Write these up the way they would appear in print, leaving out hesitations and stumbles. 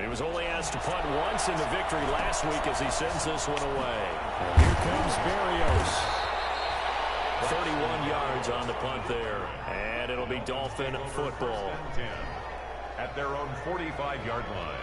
was only asked to punt once in the victory last week as he sends this one away. Here comes Berrios. 31 yards on the punt there. And it'll be Dolphin football. At their own 45-yard line.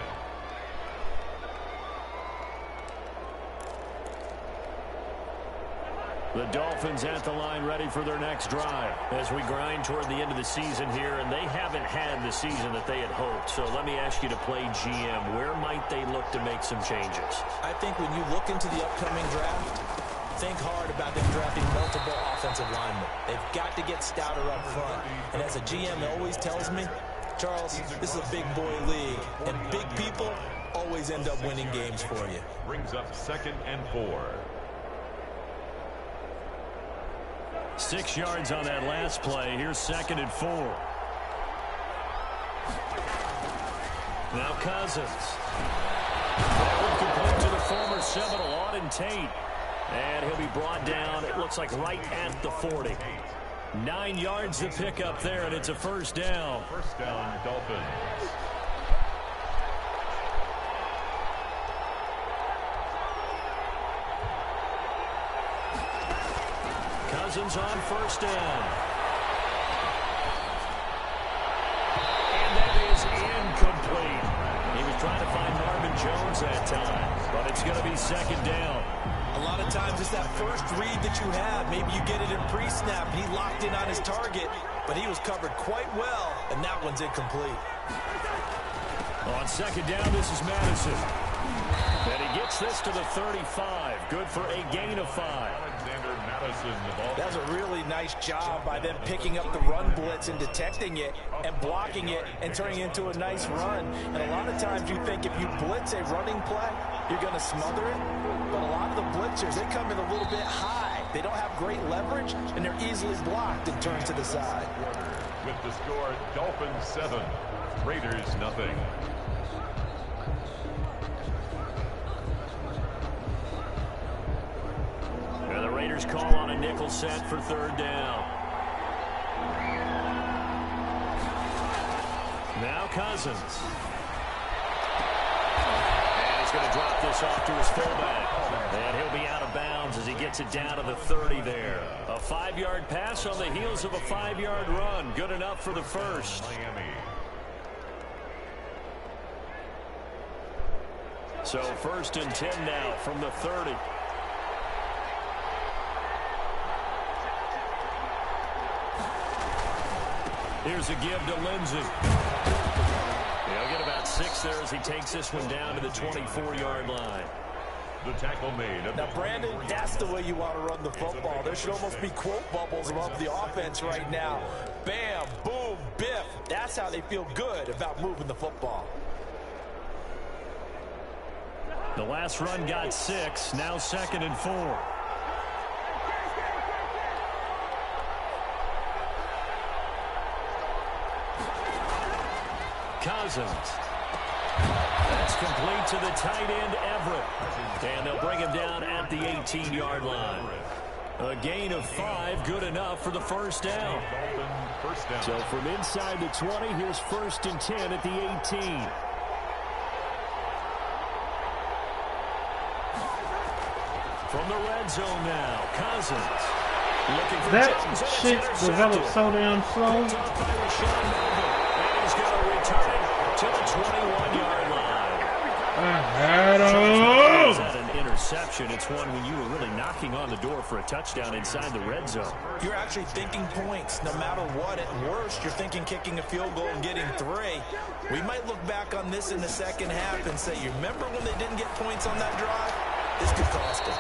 The Dolphins at the line ready for their next drive as we grind toward the end of the season here, and they haven't had the season that they had hoped. So let me ask you to play GM. Where might they look to make some changes? I think when you look into the upcoming draft, think hard about them drafting multiple offensive linemen. They've got to get stouter up front. And as a GM always tells me, Charles, this is a big boy league, and big people always end up winning games for you. Brings up 2nd and 4. 6 yards on that last play. Here's 2nd and 4. Now Cousins. That one complete to the former Seminole, Auden Tate. And he'll be brought down, it looks like right at the 40. 9 yards to pick up there, and it's a first down. First down, Dolphins. Cousins on first down. And that is incomplete. He was trying to find Marvin Jones that time, but it's going to be 2nd down. A lot of times it's that first read that you have. Maybe you get it in pre-snap. He locked in on his target, but he was covered quite well, and that one's incomplete. On 2nd down, this is Madison. And he gets this to the 35. Good for a gain of 5. That's a really nice job by them picking up the run blitz and detecting it and blocking it and turning it into a nice run. And a lot of times you think if you blitz a running play, you're going to smother it. But a lot of the blitzers, they come in a little bit high. They don't have great leverage, and they're easily blocked and turned to the side. With the score, Dolphins 7, Raiders nothing. The Raiders call on a nickel set for 3rd down. Now Cousins. And he's going to drop this off to his fullback. And he'll be out of bounds as he gets it down to the 30 there. A 5-yard pass on the heels of a 5-yard run. Good enough for the first. Miami. So 1st and 10 now from the 30. Here's a give to Lindsey. He'll get about 6 there as he takes this one down to the 24-yard line. The tackle made. Now, Brandon, that's the way you want to run the football. There should almost be quote bubbles above the offense right now. Bam, boom, biff. That's how they feel good about moving the football. The last run got 6. Now 2nd and 4. Cousins. That's complete to the tight end, Everett. And they'll bring him down at the 18-yard line. A gain of 5, good enough for the first down. So from inside the 20, here's 1st and 10 at the 18. From the red zone now, Cousins. That shit developed so damn slow. He's going to return it to the 21-yard line. I had Is that an interception? It's one when you were really knocking on the door for a touchdown inside the red zone. You're actually thinking points. No matter what, at worst, you're thinking kicking a field goal and getting 3. We might look back on this in the second half and say, you remember when they didn't get points on that drive? This could cost them.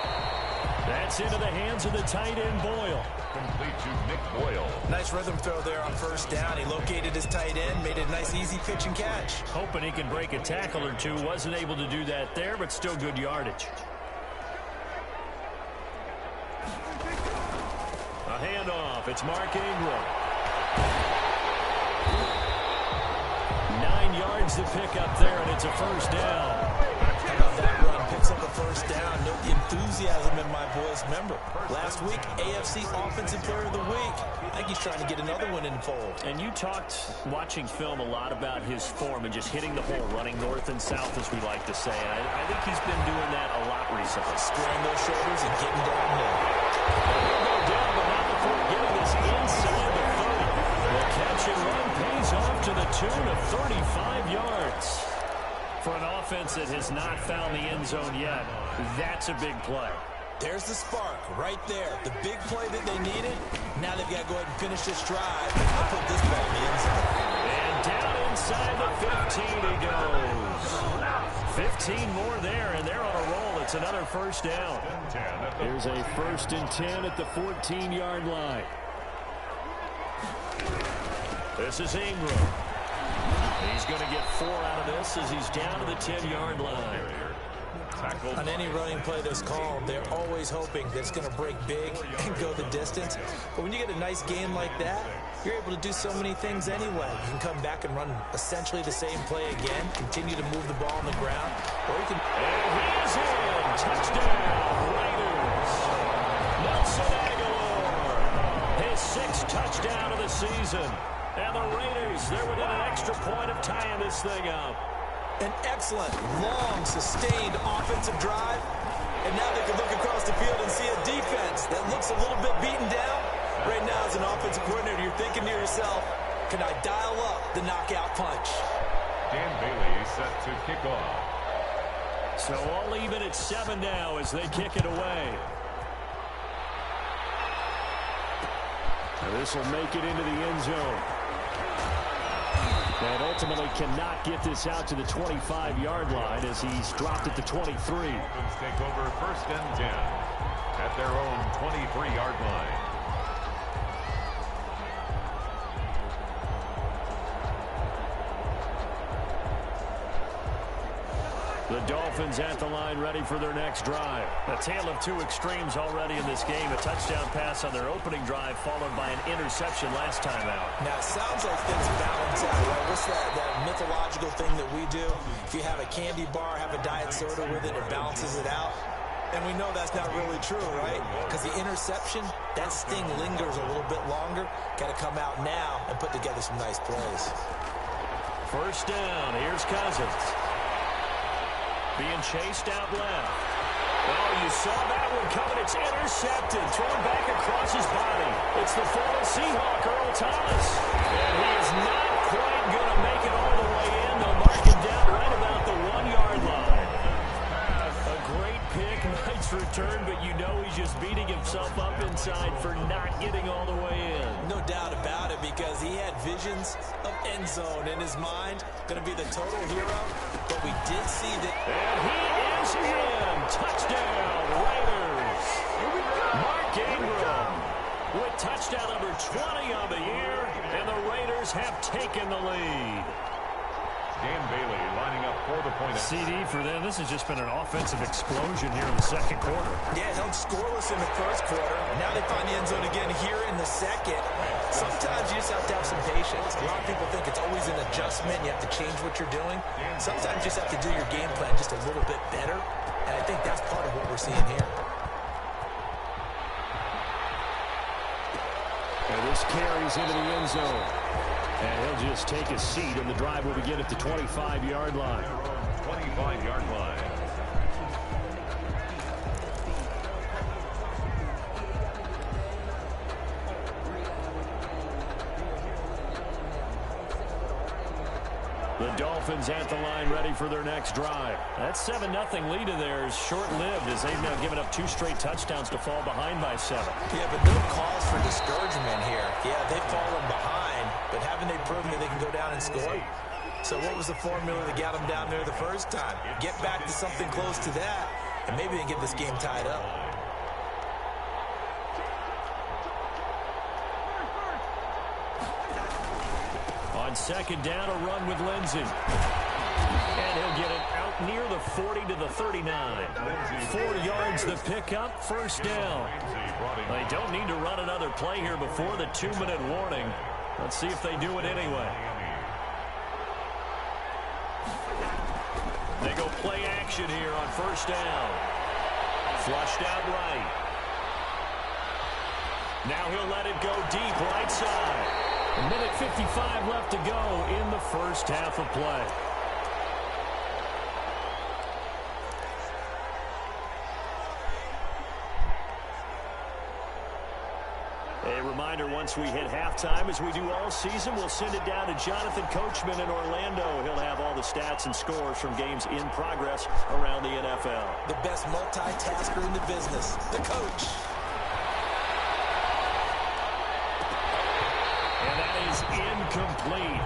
That's into the hands of the tight end, Boyle. Complete to Nick Boyle. Nice rhythm throw there on first down. He located his tight end, made it a nice easy pitch and catch. Hoping he can break a tackle or two. Wasn't able to do that there, but still good yardage. A handoff. It's Mark Ingram. 9 yards to pick up there, and it's a first down. How about that run? Picks up a first first down. Note the enthusiasm in my voice. Remember, last week, AFC Offensive Player of the Week. I think he's trying to get another one in the fold. And you talked, watching film, a lot about his form and just hitting the hole, running north and south, as we like to say. And I think he's been doing that a lot recently. Squaring those shoulders and getting downhill. He'll go down, but not before getting us inside the 30. The catch and run pays off to the tune of 35 yards. For an offense that has not found the end zone yet, that's a big play. There's the spark right there. The big play that they needed. Now they've got to go ahead and finish this drive and put this ball in the end zone. And down inside the 15 he goes. 15 more there, and they're on a roll. It's another first down. Here's a 1st and 10 at the 14-yard line. This is Ingram. He's going to get 4 out of this as he's down to the 10-yard line. On any running play that's called, they're always hoping that it's going to break big and go the distance. But when you get a nice game like that, you're able to do so many things anyway. You can come back and run essentially the same play again, continue to move the ball on the ground, or you can... And he's in! Touchdown, Raiders! Nelson Aguilar! His 6th touchdown of the season. And the Raiders, they're within an extra point of tying this thing up. An excellent, long, sustained offensive drive. And now they can look across the field and see a defense that looks a little bit beaten down. Right now, as an offensive coordinator, you're thinking to yourself, can I dial up the knockout punch? Dan Bailey set to kick off. So all even at 7 now as they kick it away. Now this will make it into the end zone. And ultimately cannot get this out to the 25-yard line as he's dropped at the 23. Dolphins take over 1st and 10 at their own 23-yard line. The Dolphins at the line ready for their next drive. A tale of 2 extremes already in this game. A touchdown pass on their opening drive followed by an interception last time out. Now, it sounds like things balance out, right? What's that mythological thing that we do? If you have a candy bar, have a diet soda with it, it balances it out. And we know that's not really true, right? Because the interception, that sting lingers a little bit longer. Got to come out now and put together some nice plays. 1st down. Here's Cousins. Being chased out left. Oh, you saw that one coming. It's intercepted. Thrown back across his body. It's the former Seahawk, Earl Thomas. And he is not quite going to make it all the way in. They'll mark him down right about the 1-yard line. A great pick, nice return, but you know he's just beating himself up inside for not getting all the way in. No doubt about it, because he had visions of end zone in his mind. Going to be the total hero, but we did see that. And he is in. Touchdown, Raiders. Mark Ingram with touchdown number 20 on the year, and the Raiders have taken the lead. Dan Bailey lining up for the point. CD for them. This has just been an offensive explosion here in the 2nd quarter. Yeah, held scoreless in the 1st quarter. Now they find the end zone again here in the 2nd. Sometimes you just have to have some patience. A lot of people think it's always an adjustment. You have to change what you're doing. Sometimes you just have to do your game plan just a little bit better. And I think that's part of what we're seeing here. And this carries into the end zone. And he'll just take a seat, and the drive will begin at the 25-yard line. 25-yard line. The Dolphins at the line ready for their next drive. That 7-0 lead of theirs short-lived as they've now given up 2 straight touchdowns to fall behind by 7. Yeah, but no cause for discouragement here. Yeah, they've fallen behind, but haven't they proven that they can go down and score? So what was the formula that got them down there the first time? Get back to something close to that, and maybe they get this game tied up. On 2nd down, a run with Lindsey. And he'll get it out near the 40 to the 39. 4 yards the pickup, 1st down. They don't need to run another play here before the 2-minute warning. Let's see if they do it anyway. They go play action here on 1st down. Flushed out right. Now he'll let it go deep right side. A minute 55 left to go in the first half of play. A reminder, once we hit halftime, as we do all season, we'll send it down to Jonathan Coachman in Orlando. He'll have all the stats and scores from games in progress around the NFL. The best multitasker in the business, the coach. And that is incomplete.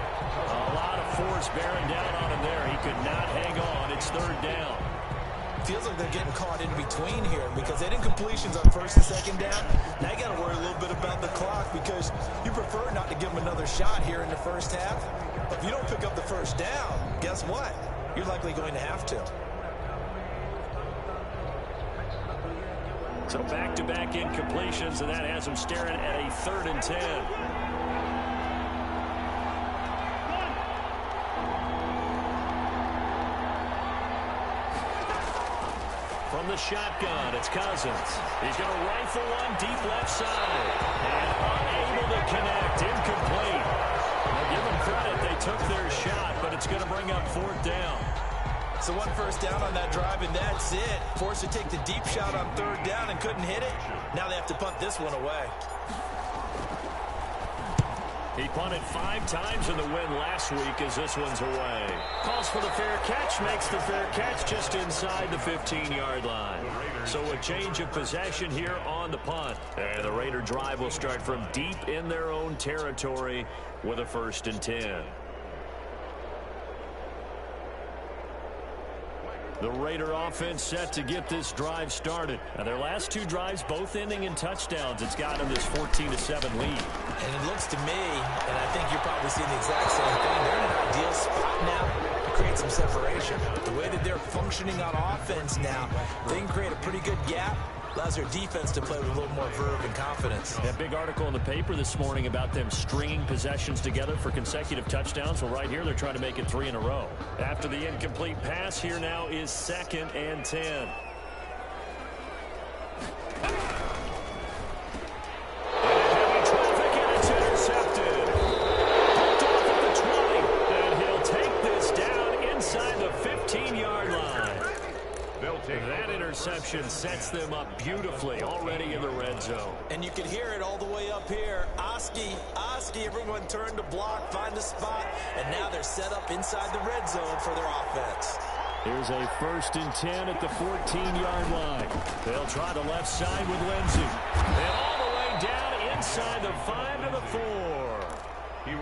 A lot of force bearing down on him there. He could not hang on. It's third down. Feels like they're getting caught in between here because they did incompletions on first and second down. Now you got to worry a little bit about the clock because you prefer not to give them another shot here in the first half. But if you don't pick up the first down, guess what? You're likely going to have to. So back-to-back incompletions, and that has them staring at a 3rd and 10. From the shotgun, it's Cousins. He's going to rifle one deep left side. And unable to connect. Incomplete. Now give them credit. They took their shot, but it's going to bring up 4th down. So 1 first down on that drive, and that's it. Forced to take the deep shot on 3rd down and couldn't hit it. Now they have to punt this one away. He punted 5 times in the win last week as this one's away. Calls for the fair catch, makes the fair catch just inside the 15-yard line. So a change of possession here on the punt. And the Raider drive will start from deep in their own territory with a 1st and 10. The Raider offense set to get this drive started. Now their last 2 drives both ending in touchdowns. It's got them this 14-7 lead. And it looks to me, and I think you're probably seeing the exact same thing, they're in an ideal spot now to create some separation. The way that they're functioning on offense now, they can create a pretty good gap. Allows their defense to play with a little more verve and confidence. That big article in the paper this morning about them stringing possessions together for consecutive touchdowns. Well, right here, they're trying to make it 3 in a row. After the incomplete pass, here now is 2nd and 10. And heavy traffic, and it's intercepted. Picked off at the 20, and he'll take this down inside the 15-yard line. That interception sets them up beautifully already in the red zone. And you can hear it all the way up here. Oski, everyone turned to block, find a spot, and now they're set up inside the red zone for their offense. Here's a 1st and 10 at the 14-yard line. They'll try the left side with Lindsey. And all the way down inside the 5 to the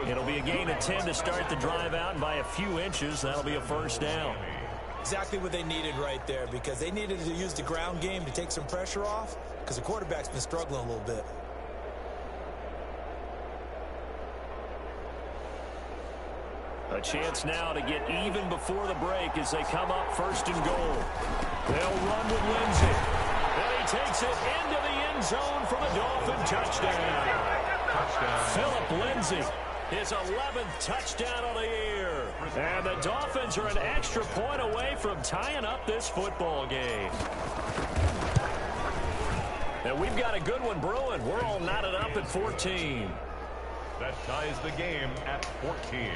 4. It'll be a gain of 10 to start the drive out, and by a few inches, that'll be a 1st down. Exactly what they needed right there because they needed to use the ground game to take some pressure off because the quarterback's been struggling a little bit. A chance now to get even before the break as they come up 1st and goal. They'll run with Lindsey. And he takes it into the end zone for the Dolphin touchdown. Phillip Lindsey. His 11th touchdown of the year. And the Dolphins are an extra point away from tying up this football game. And we've got a good one brewing. We're all knotted up at 14. That ties the game at 14.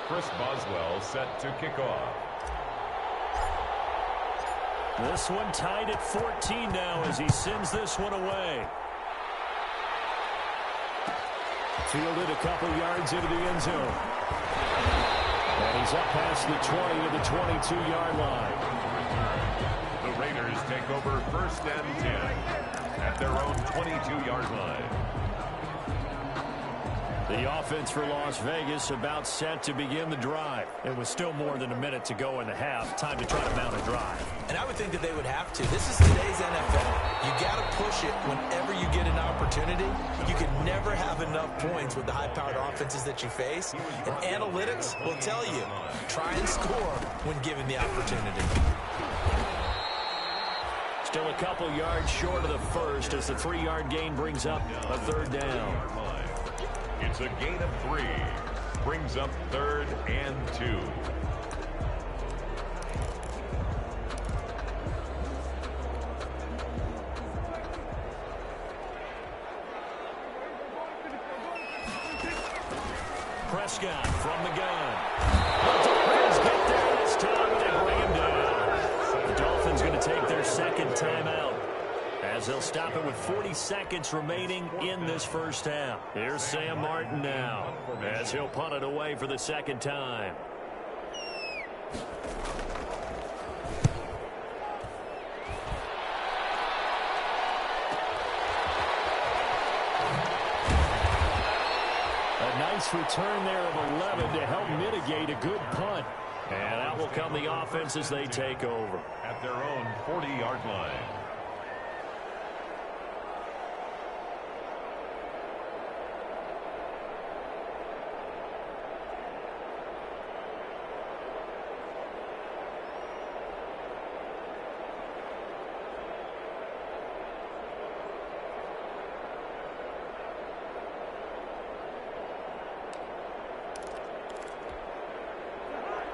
Chris Boswell set to kick off. This one tied at 14 now as he sends this one away. Fielded a couple yards into the end zone. And he's up past the 20 to the 22-yard line. The Raiders take over 1st and 10 at their own 22-yard line. The offense for Las Vegas about set to begin the drive. It was still more than a minute to go in the half. Time to try to mount a drive. And I would think think that they would have to. This is today's NFL. You got to push it whenever you get an opportunity. You can never have enough points with the high-powered offenses that you face. And analytics will tell you, try and score when given the opportunity. Still a couple yards short of the first as the 3-yard gain brings up a third down. It's a gain of 3. Brings up 3rd and 2. Prescott from the gun. The Dolphins get there this time and they bring him down. The Dolphins going to take their second timeout as they'll stop it with 40 seconds remaining in this first half. Here's Sam Martin now as he'll punt it away for the second time. Nice return there of 11 to help mitigate a good punt. And out will come the offense as they take over. At their own 40-yard line.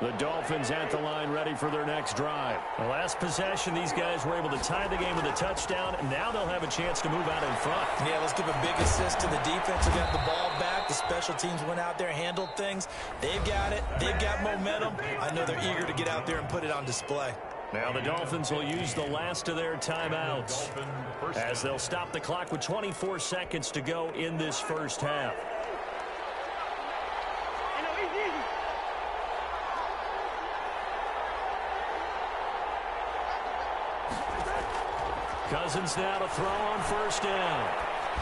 The Dolphins at the line ready for their next drive. The last possession, these guys were able to tie the game with a touchdown, and now they'll have a chance to move out in front. Yeah, let's give a big assist to the defense who got the ball back. The special teams went out there, handled things. They've got it. They've got momentum. I know they're eager to get out there and put it on display. Now the Dolphins will use the last of their timeouts as they'll stop the clock with 24 seconds to go in this first half. Cousins now to throw on first down.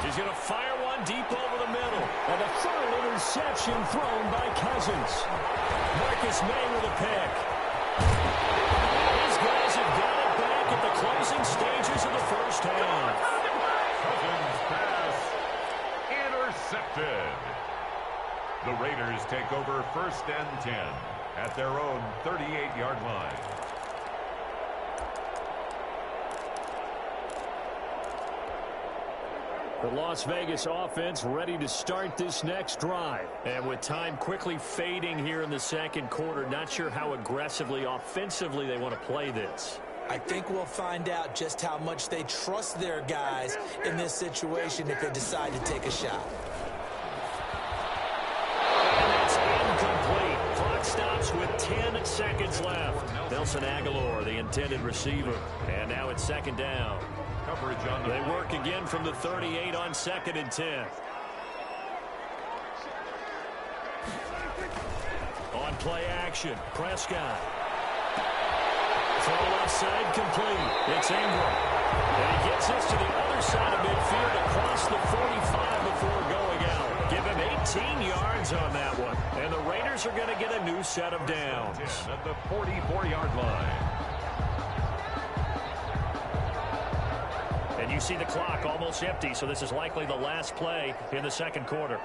He's going to fire one deep over the middle. And a third interception thrown by Cousins. Marcus May with a pick. These guys have got it back at the closing stages of the first half. Cousins pass intercepted. The Raiders take over 1st and 10 at their own 38-yard line. The Las Vegas offense ready to start this next drive. And with time quickly fading here in the second quarter, not sure how aggressively, offensively they want to play this. I think we'll find out just how much they trust their guys in this situation if they decide to take a shot. And that's incomplete. Clock stops with 10 seconds left. Nelson Aguilar, the intended receiver. And now it's second down. Coverage on the They work again from the 38 on 2nd and 10. On play action, Prescott. Throw left side complete. It's Ingram. And he gets this to the other side of midfield across the 45 before going out. Give him 18 yards on that one. And the Raiders are going to get a new set of downs. At the 44-yard line. And you see the clock almost empty, so this is likely the last play in the second quarter.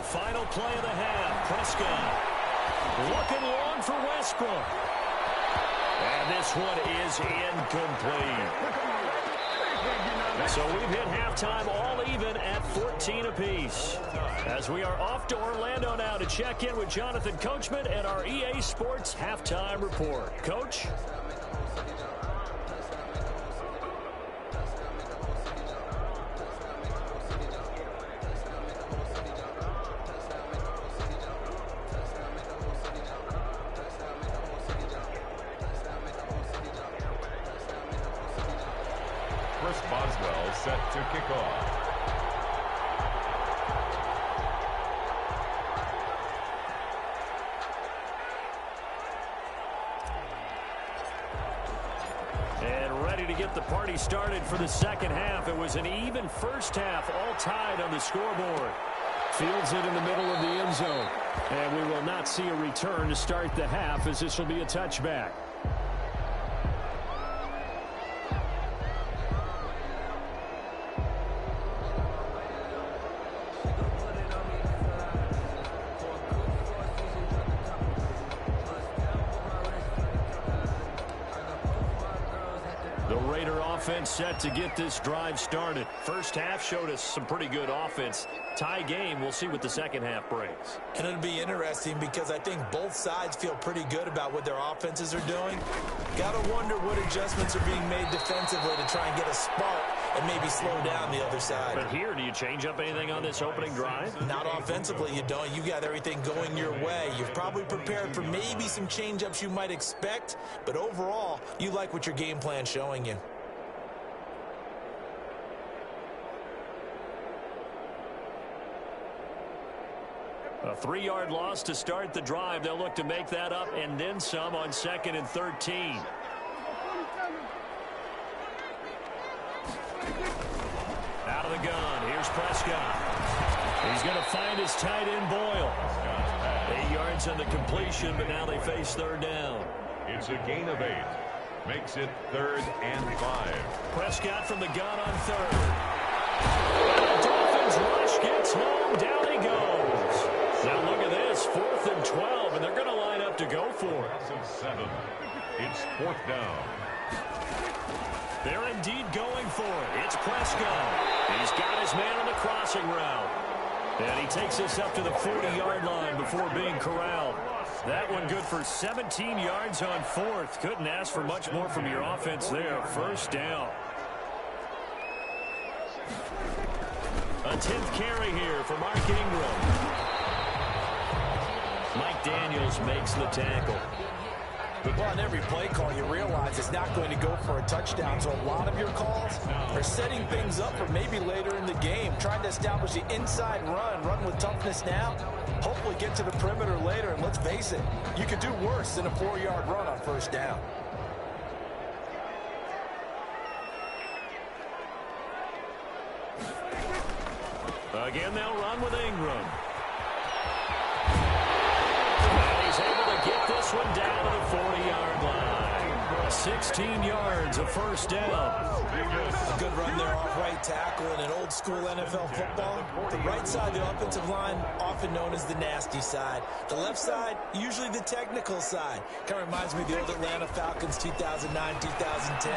Final play of the half. Prescott looking long for Westbrook. And this one is incomplete. So we've hit halftime all even at 14 apiece. As we are off to Orlando now to check in with Jonathan Coachman and our EA Sports Halftime Report. Coach? Boswell set to kick off. And ready to get the party started for the second half. It was an even first half, all tied on the scoreboard. Fields it in the middle of the end zone. And we will not see a return to start the half, as this will be a touchback. Offense set to get this drive started. First half showed us some pretty good offense. Tie game. We'll see what the second half brings. And it'll be interesting because I think both sides feel pretty good about what their offenses are doing. Got to wonder what adjustments are being made defensively to try and get a spark and maybe slow down the other side. But here, do you change up anything on this opening drive? Not offensively, you don't. You got everything going your way. You've probably prepared for maybe some change-ups you might expect, but overall, you like what your game plan's showing you. A 3-yard loss to start the drive. They'll look to make that up and then some on 2nd and 13. Out of the gun. Here's Prescott. He's going to find his tight end, Boyle. 8 yards on the completion, but now they face 3rd down. It's a gain of 8. Makes it 3rd and 5. Prescott from the gun on 3rd. The Dolphins rush gets home. Down he goes. Now look at this, 4th and 12, and they're going to line up to go for it. 7. It's 4th down. They're indeed going for it. It's Prescott. He's got his man on the crossing route. And he takes us up to the 40-yard line before being corralled. That one good for 17 yards on 4th. Couldn't ask for much more from your offense there. 1st down. A 10th carry here for Mark Ingram. Mike Daniels makes the tackle. Well, on every play call, you realize it's not going to go for a touchdown. So a lot of your calls are setting things up for maybe later in the game, trying to establish the inside run with toughness now, hopefully get to the perimeter later. And let's face it, you could do worse than a 4-yard run on 1st down. Again, they'll run with Ingram. And he's able to get this one down to the 40-yard line. 16 yards, a 1st down. A good run there off right tackle in an old-school NFL football. The right side of the offensive line, often known as the nasty side. The left side, usually the technical side. Kind of reminds me of the old Atlanta Falcons 2009, 2010.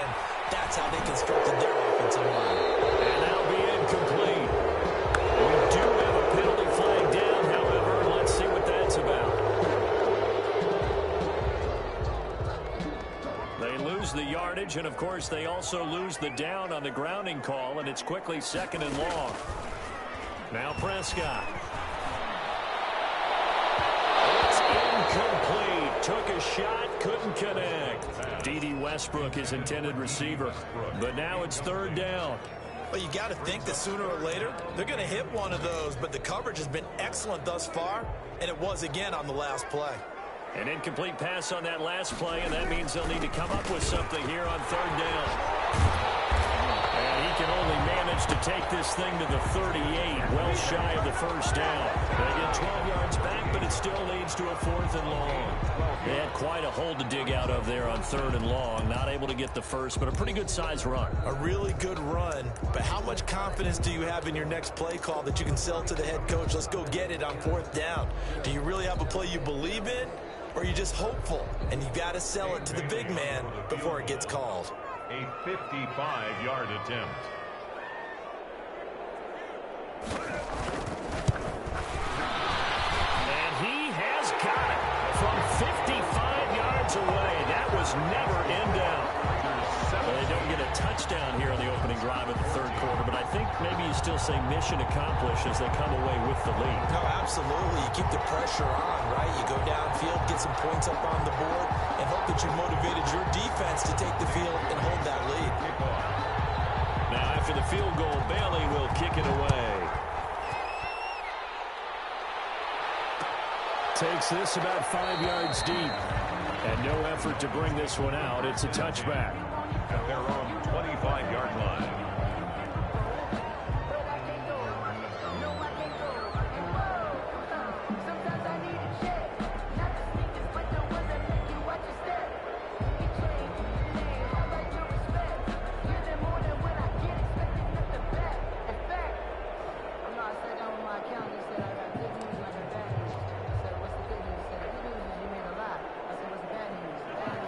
That's how they constructed their offensive line. And that'll be incomplete. We do have a penalty flag down, however. Let's see what that's about. They lose the yardage, and of course they also lose the down on the grounding call, and it's quickly 2nd and long. Now Prescott. It's incomplete. Took a shot, couldn't connect. D.D. Westbrook, his intended receiver. But now it's 3rd down. Well, you got to think that sooner or later they're going to hit one of those, but the coverage has been excellent thus far, and it was again on the last play. An incomplete pass on that last play, and that means they'll need to come up with something here on 3rd down. And he can only manage to take this thing to the 38, well shy of the 1st down. They get 12 yards back, but it still leads to a 4th and long. They had quite a hole to dig out of there on 3rd and long. Not able to get the first, but a pretty good size run. A really good run, but how much confidence do you have in your next play call that you can sell to the head coach? Let's go get it on 4th down. Do you really have a play you believe in, or are you just hopeful and you got to sell it to the big man before it gets called? A 55-yard attempt. And he has got it from 55 yards away. That was never in doubt. Well, they don't get a touchdown here on the opening drive of the 3rd quarter, but I think maybe you still say mission accomplished as they come away with the lead. No, absolutely. You keep the pressure on, right? You go downfield, get some points up on the board, and hope that you motivated your defense to take the field and hold that lead. Now, after the field goal, Bailey will kick it away. Takes this about 5 yards deep. And no effort to bring this one out. It's a touchback. At their own 25-yard line.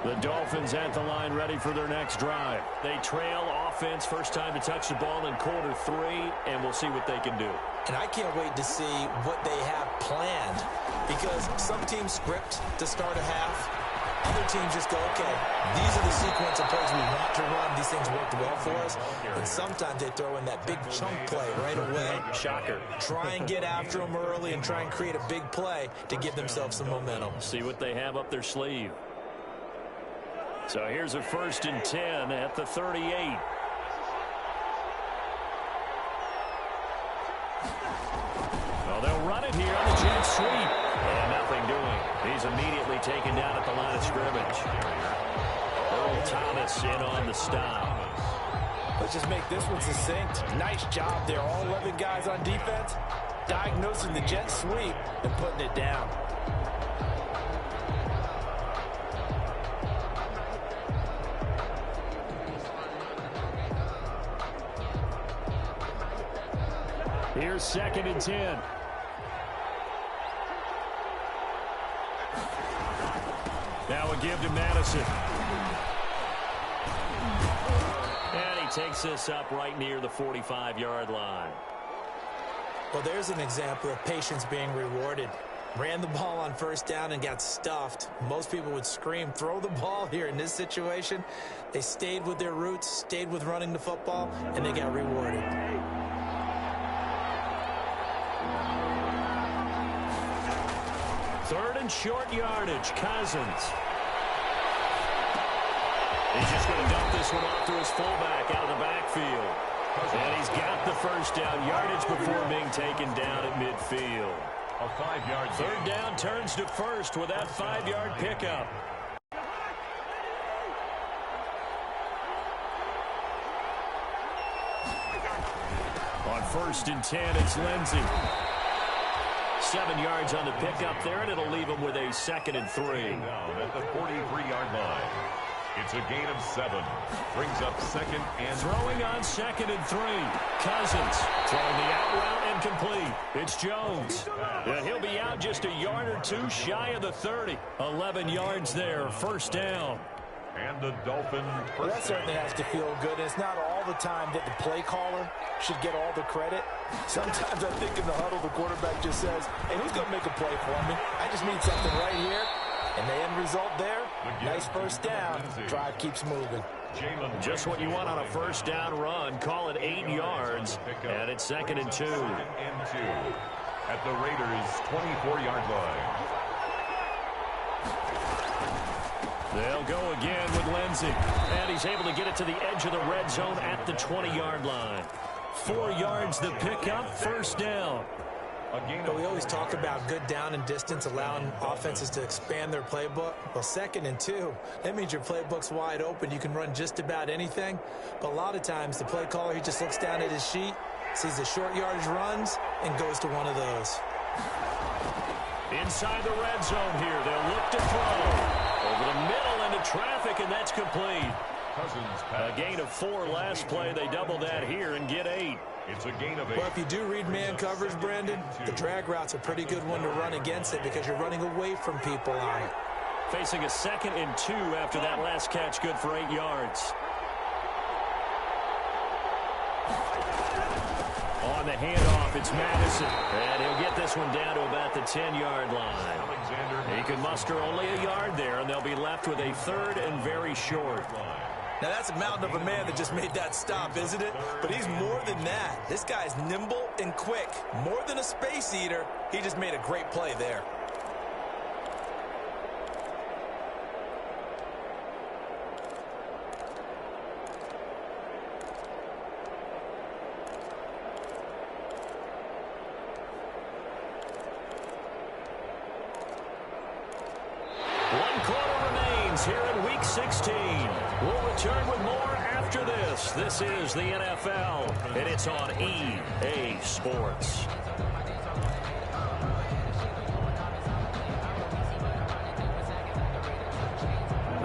The Dolphins at the line ready for their next drive. They trail offense, first time to touch the ball in quarter 3, and we'll see what they can do. And I can't wait to see what they have planned, because some teams script to start a half. Other teams just go, okay, these are the sequence of plays we want to run. These things worked well for us. And sometimes they throw in that big chunk play right away. Shocker. Try and get after them early and try and create a big play to give themselves some momentum. See what they have up their sleeve. So here's a 1st and 10 at the 38. Well, they'll run it here on the jet sweep. And nothing doing. He's immediately taken down at the line of scrimmage. Earl Thomas in on the stop. Let's just make this one succinct. Nice job there. All 11 guys on defense diagnosing the jet sweep and putting it down. Here's 2nd and 10. Now a give to Madison. And he takes this up right near the 45-yard line. Well, there's an example of patience being rewarded. Ran the ball on 1st down and got stuffed. Most people would scream, throw the ball here. In this situation, they stayed with their roots, stayed with running the football, and they got rewarded. Third and short yardage, Cousins. He's just going to dump this one off to his fullback out of the backfield. And he's got the 1st down yardage before being taken down at midfield. A 5-yard gain. 3rd down turns to 1st with that 5-yard pickup. On 1st and 10, it's Lindsey. 7 yards on the pickup there, and it'll leave him with a 2nd and 3. Down at the 43-yard line. It's a gain of 7. Brings up 2nd and... Throwing on 2nd and 3. Cousins throwing the out route and complete. It's Jones. And he'll be out just a yard or 2 shy of the 30. 11 yards there, 1st down. And the Dolphin... Well, that certainly has to feel good. It's not all the time that the play caller should get all the credit. Sometimes I think in the huddle, the quarterback just says, hey, who's going to make a play for me? I just need something right here. And the end result there, nice 1st down. Drive keeps moving. Just what you want on a 1st down run. Call it 8 yards. And it's 2nd and 2. 2nd and 2 at the Raiders' 24-yard line. They'll go again with Lindsey. And he's able to get it to the edge of the red zone at the 20-yard line. 4 yards the pickup, 1st down. But we always talk about good down and distance, allowing offenses to expand their playbook. Well, 2nd and 2, that means your playbook's wide open. You can run just about anything. But a lot of times, the play caller, he just looks down at his sheet, sees the short yardage runs, and goes to one of those. Inside the red zone here, they'll look to throw. Over the middle into traffic, and that's complete. A gain of 4 last play. They double that here and get 8. It's a gain of 8. Well, if you do read man coverage, Brandon, the drag route's a pretty good one to run against it because you're running away from people on it. Facing a 2nd and 2 after that last catch, good for 8 yards. On the handoff, it's Madison. And he'll get this one down to about the 10-yard line. He can muster only a yard there, and they'll be left with a 3rd and very short. Now, that's a mountain of a man that just made that stop, isn't it? But he's more than that. This guy's nimble and quick. More than a space eater, he just made a great play there. Here in Week 16. We'll return with more after this. This is the NFL, and it's on EA Sports.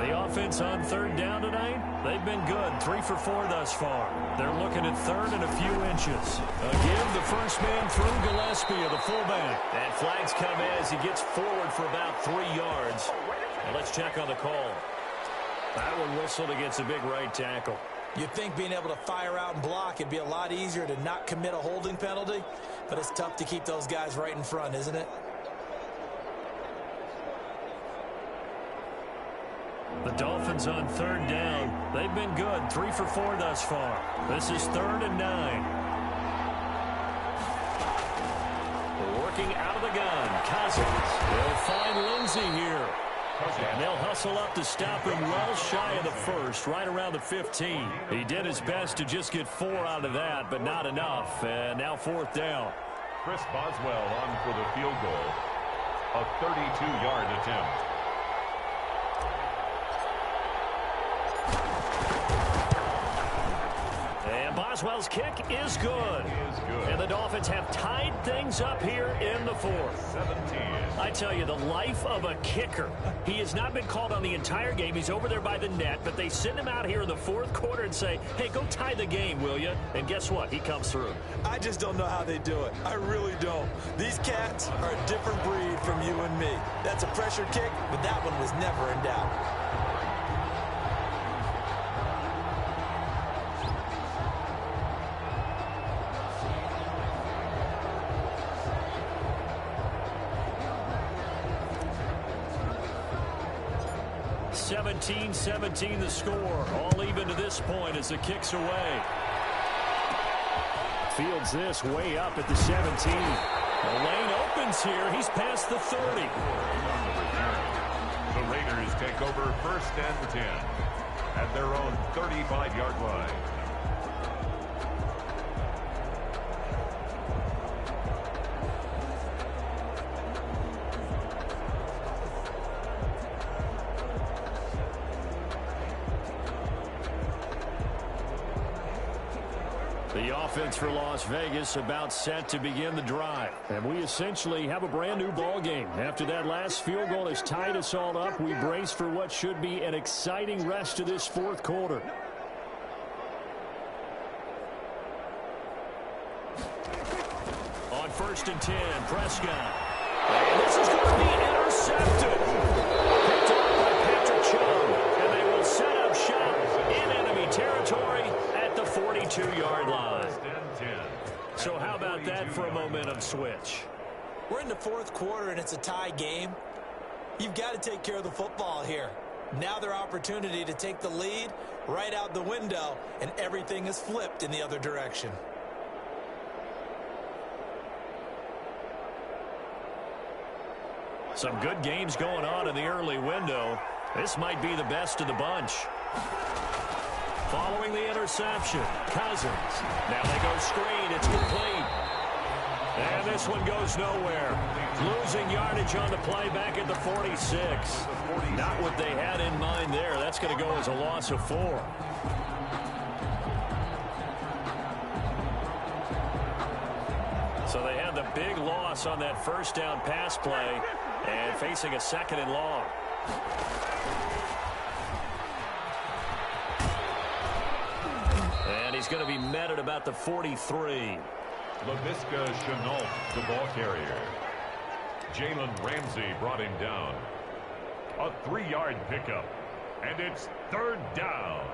The offense on 3rd down tonight, they've been good. 3 for 4 thus far. They're looking at 3rd and a few inches. Again, the first man through Gillespie of the fullback. And flags come in as he gets forward for about 3 yards. And let's check on the call. That one whistled against a big right tackle. You'd think being able to fire out and block, it'd be a lot easier to not commit a holding penalty, but it's tough to keep those guys right in front, isn't it? The Dolphins on third down. They've been good, 3 for 4 thus far. This is 3rd and 9. Working out of the gun, Cousins. They'll find Lindsey here. And they'll hustle up to stop him well shy of the first, right around the 15. He did his best to just get 4 out of that, but not enough. And now 4th down. Chris Boswell on for the field goal. A 32-yard attempt. And Boswell's kick is good. And the Dolphins have tied things up here in the 4th. 17. I tell you, the life of a kicker. He has not been called on the entire game. He's over there by the net, but they send him out here in the 4th quarter and say, hey, go tie the game, will you? And guess what? He comes through. I just don't know how they do it. I really don't. These cats are a different breed from you and me. That's a pressure kick, but that one was never in doubt. (17-17) the score. All even to this point as the kick's away. Fields this way up at the 17. The lane opens here. He's past the 30. The Raiders take over 1st and 10 at their own 35-yard line. The offense for Las Vegas about set to begin the drive. And we essentially have a brand new ball game. After that last field goal has tied us all up, we brace for what should be an exciting rest of this 4th quarter. On 1st and 10, Prescott. And this is going to be intercepted. Picked up by Patrick Chung. And they will set up shop in enemy territory at the 42-yard line. So how about that for a momentum switch? We're in the 4th quarter, and it's a tie game. You've got to take care of the football here. Now their opportunity to take the lead right out the window, and everything is flipped in the other direction. Some good games going on in the early window. This might be the best of the bunch. Following the interception, Cousins. Now they go screen. It's complete. And this one goes nowhere. Losing yardage on the play back at the 46. Not what they had in mind there. That's going to go as a loss of 4. So they had the big loss on that 1st down pass play and facing a 2nd and long. And he's going to be met at about the 43. LaVisca Chenault, the ball carrier. Jalen Ramsey brought him down. A 3-yard pickup. And it's 3rd down.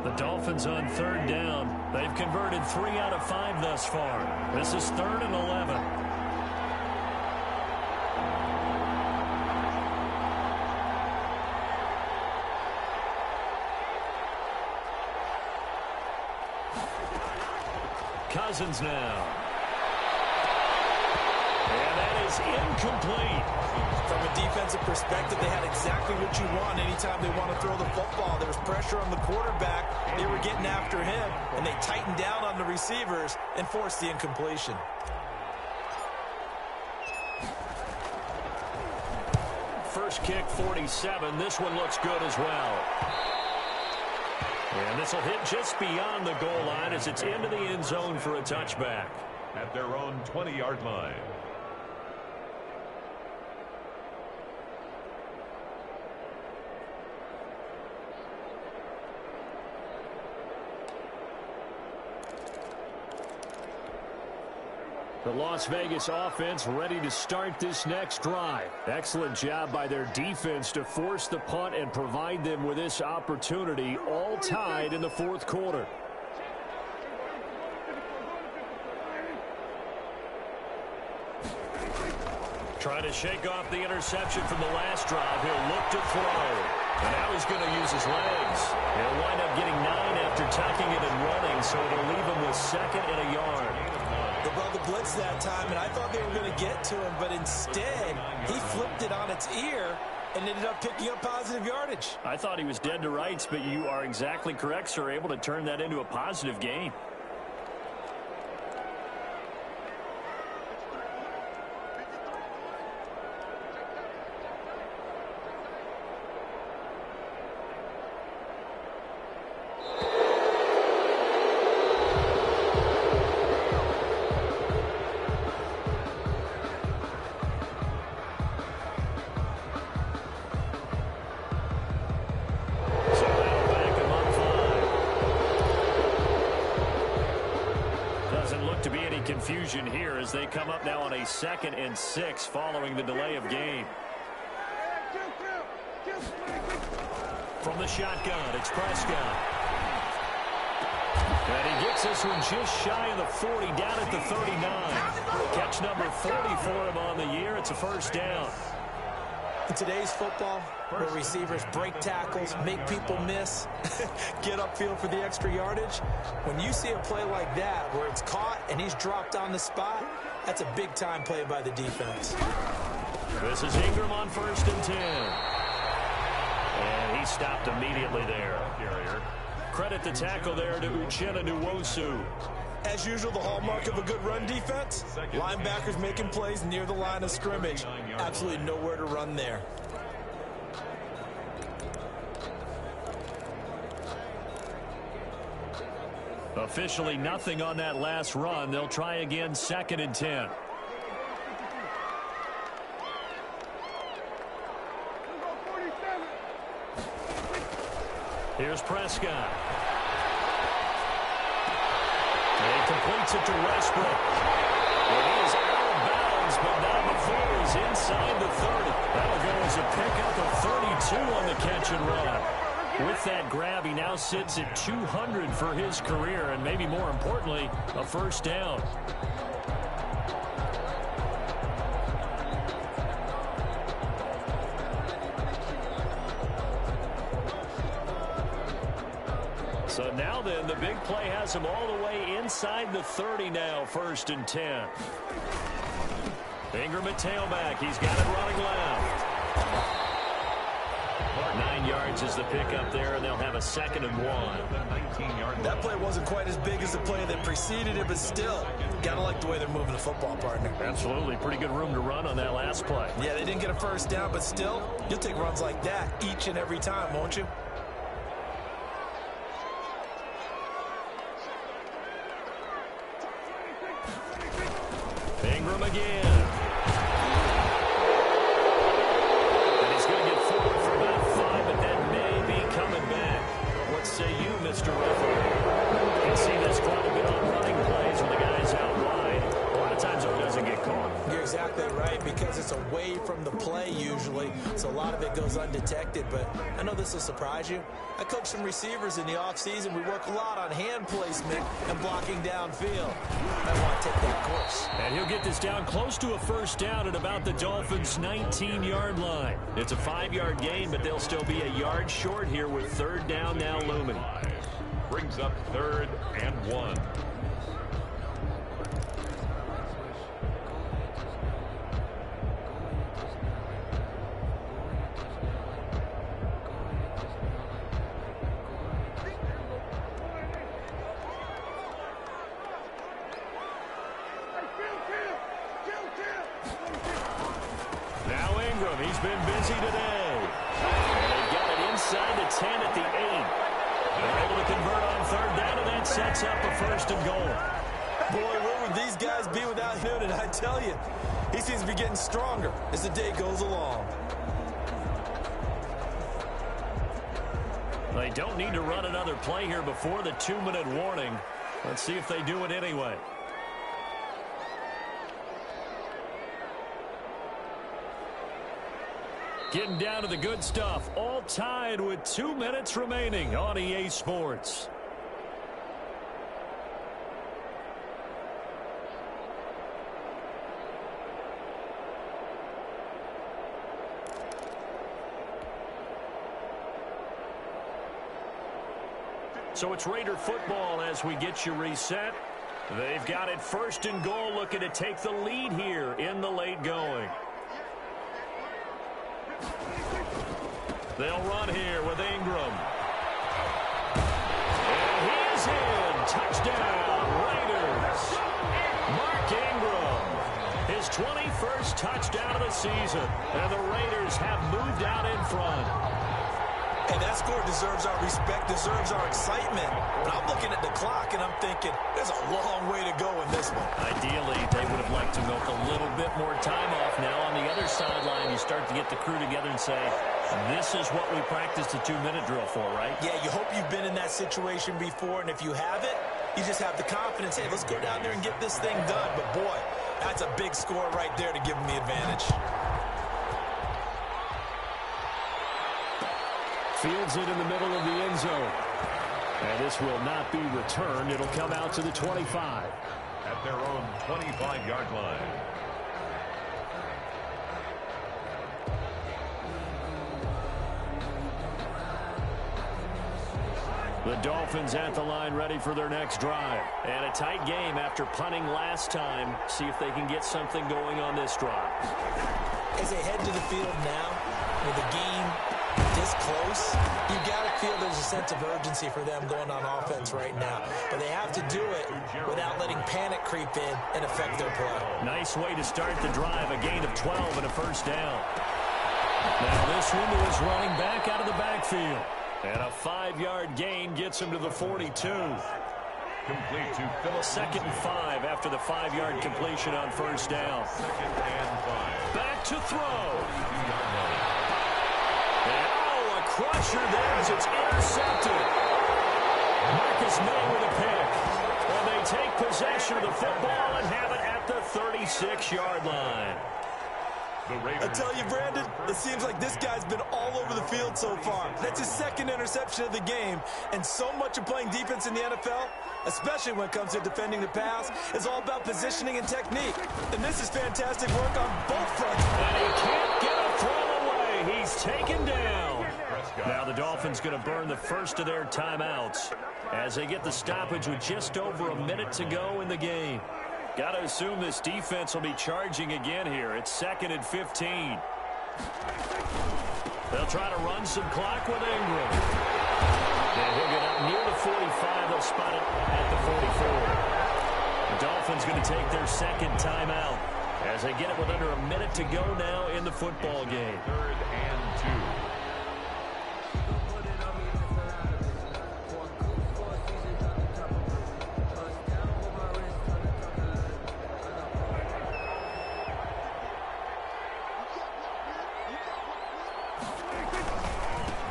The Dolphins on 3rd down. They've converted 3 out of 5 thus far. This is 3rd and 11. Cousins now. And that is incomplete. From a defensive perspective, they had exactly what you want anytime they want to throw the football. There was pressure on the quarterback. They were getting after him, and they tightened down on the receivers and forced the incompletion. First kick, 47. This one looks good as well. And this will hit just beyond the goal line as it's into the end zone for a touchback. At their own 20-yard line. The Las Vegas offense ready to start this next drive. Excellent job by their defense to force the punt and provide them with this opportunity, all tied in the fourth quarter. Trying to shake off the interception from the last drive. He'll look to throw. And now he's going to use his legs. He'll wind up getting 9 after tucking it and running, so it'll leave him with 2nd and a yard. They brought the blitz that time, and I thought they were going to get to him, but instead, he flipped it on its ear and ended up picking up positive yardage. I thought he was dead to rights, but you are exactly correct, sir. Able to turn that into a positive gain. Confusion here as they come up now on a 2nd and 6 following the delay of game. From the shotgun, it's Prescott. And he gets this one just shy of the 40, down at the 39. Catch number 40 for him on the year. It's a first down. In today's football, where receivers break tackles, make people miss, get upfield for the extra yardage, when you see a play like that where it's caught and he's dropped on the spot, that's a big-time play by the defense. This is Ingram on 1st and 10. And he stopped immediately there. Credit the tackle there to Uchenna Nwosu. As usual, the hallmark of a good run defense, linebackers making plays near the line of scrimmage. Absolutely nowhere to run there. Officially nothing on that last run. They'll try again, 2nd and 10. Here's Prescott. And he completes it to Westbrook. And he is out of bounds, but not before he's inside the 30. That'll go as a pickup of 32 on the catch and run. With that grab, he now sits at 200 for his career, and maybe more importantly, a first down. So now then, the big play has him all the way inside the 30 now, 1st and 10. Ingram at tailback. He's got it running left. 9 yards is the pickup there, and they'll have a 2nd and 1. That play wasn't quite as big as the play that preceded it, but still, gotta like the way they're moving the football, partner. Absolutely. Pretty good room to run on that last play. Yeah, they didn't get a first down, but still, you'll take runs like that each and every time, won't you? Ingram again. And he's going to get forward for about 5, but that may be coming back. What say you, Mr. Referee? You can see this quite a bit on running plays when the guy's out wide. A lot of times it doesn't get caught. You're exactly right, because it's away from the play usually, so a lot of it goes undetected, but I know this will surprise you. I coach some receivers in the offseason. We work a lot on hand placement and blocking downfield. I want to take that course. And he'll get this down close to a first down at about the Dolphins' 19-yard line. It's a 5-yard gain, but they'll still be a yard short here with 3rd down now looming. Brings up 3rd and 1. Now Ingram, he's been busy today. And they got it inside the 10 at the 8. They're able to convert on 3rd down, and that sets up a 1st and goal. Boy, where would these guys be without Noonan? I tell you, he seems to be getting stronger as the day goes along. They don't need to run another play here before the 2-minute warning. Let's see if they do it anyway. Getting down to the good stuff. All tied with 2 minutes remaining on EA Sports. So it's Raider football as we get you reset. They've got it 1st and goal, looking to take the lead here in the late going. They'll run here with Ingram. And he is in. Touchdown, Raiders. Mark Ingram, his 21st touchdown of the season. And the Raiders have moved out in front. Hey, that score deserves our respect, deserves our excitement. But I'm looking at the clock, and I'm thinking, there's a long way to go in this one. Ideally, they would have liked to milk a little bit more time off. Now, on the other sideline, you start to get the crew together and say, this is what we practiced a 2-minute drill for, right? Yeah, you hope you've been in that situation before, and if you haven't, you just have the confidence, hey, let's go down there and get this thing done. But, boy, that's a big score right there to give them the advantage. Fields it in the middle of the end zone. And this will not be returned. It'll come out to the 25. At their own 25-yard line. The Dolphins at the line ready for their next drive. And a tight game after punting last time. See if they can get something going on this drive. As they head to the field now, with the game this close, you got to feel there's a sense of urgency for them going on offense right now. But they have to do it without letting panic creep in and affect their play. Nice way to start the drive, a gain of 12 and a 1st down. Now this one to his running back out of the backfield. And a 5-yard gain gets him to the 42. Complete to Phil. 2nd and 5 after the 5-yard completion on 1st down. 2nd and 5. Back to throw. And oh, a crusher there as it's intercepted. Marcus May with a pick. And they take possession of the football and have it at the 36-yard line. I tell you, Brandon, it seems like this guy's been all over the field so far. That's his 2nd interception of the game. And so much of playing defense in the NFL, especially when it comes to defending the pass, is all about positioning and technique. And this is fantastic work on both fronts. And he can't get a throw away. He's taken down. Now the Dolphins going to burn the first of their timeouts as they get the stoppage with just over a minute to go in the game. Got to assume this defense will be charging again here. It's 2nd and 15. They'll try to run some clock with Ingram. And he'll get up near the 45. They'll spot it at the 44. The Dolphins going to take their 2nd timeout as they get it with under a minute to go now in the football game. 3rd and 2.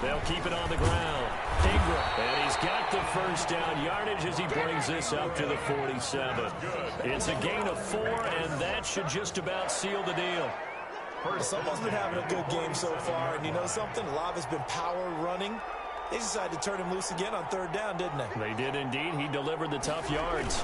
They'll keep it on the ground. Ingram, and he's got the 1st down yardage as he brings this up to the 47. It's a gain of 4, and that should just about seal the deal. Someone's been having a good game so far, and you know something? A lot of it's been power running. They decided to turn him loose again on 3rd down, didn't they? They did indeed. He delivered the tough yards.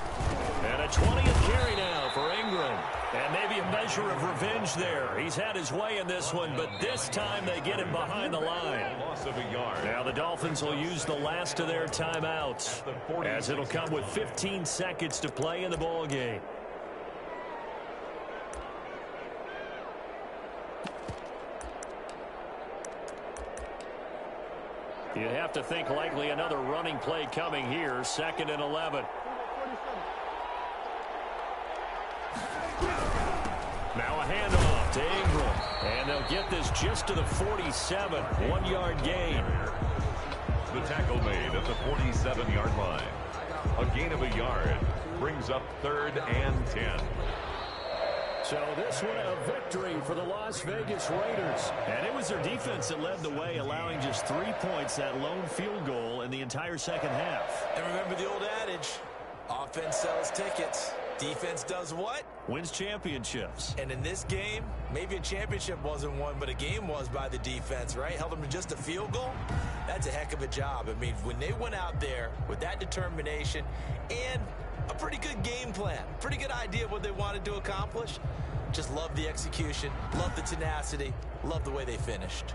And a 20th carry now for Ingram. And maybe a measure of revenge there. He's had his way in this one, but this time they get him behind the line. Loss of a yard. Now the Dolphins will use the last of their timeouts, as it'll come with 15 seconds to play in the ball game. You'd have to think likely another running play coming here. 2nd and 11. Now a handoff to Ingram. And they'll get this just to the 47. 1-yard gain. The tackle made at the 47-yard line. A gain of a yard brings up 3rd and 10. So this one a victory for the Las Vegas Raiders. And it was their defense that led the way, allowing just 3 points, that lone field goal in the entire 2nd half. And remember the old adage, offense sells tickets. Defense does what? Wins championships. And in this game, maybe a championship wasn't won, but a game was by the defense, right? Held them to just a field goal. That's a heck of a job. I mean, when they went out there with that determination and a pretty good game plan, pretty good idea of what they wanted to accomplish, just love the execution, love the tenacity, love the way they finished.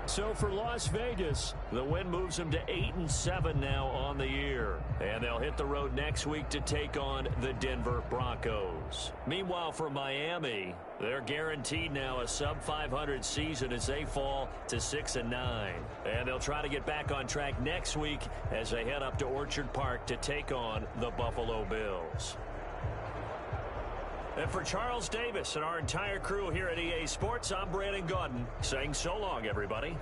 So for Las Vegas, the win moves them to 8-7 now on the year. And they'll hit the road next week to take on the Denver Broncos. Meanwhile, for Miami, they're guaranteed now a sub-500 season as they fall to 6-9. And they'll try to get back on track next week as they head up to Orchard Park to take on the Buffalo Bills. And for Charles Davis and our entire crew here at EA Sports, I'm Brandon Gaudin saying so long, everybody.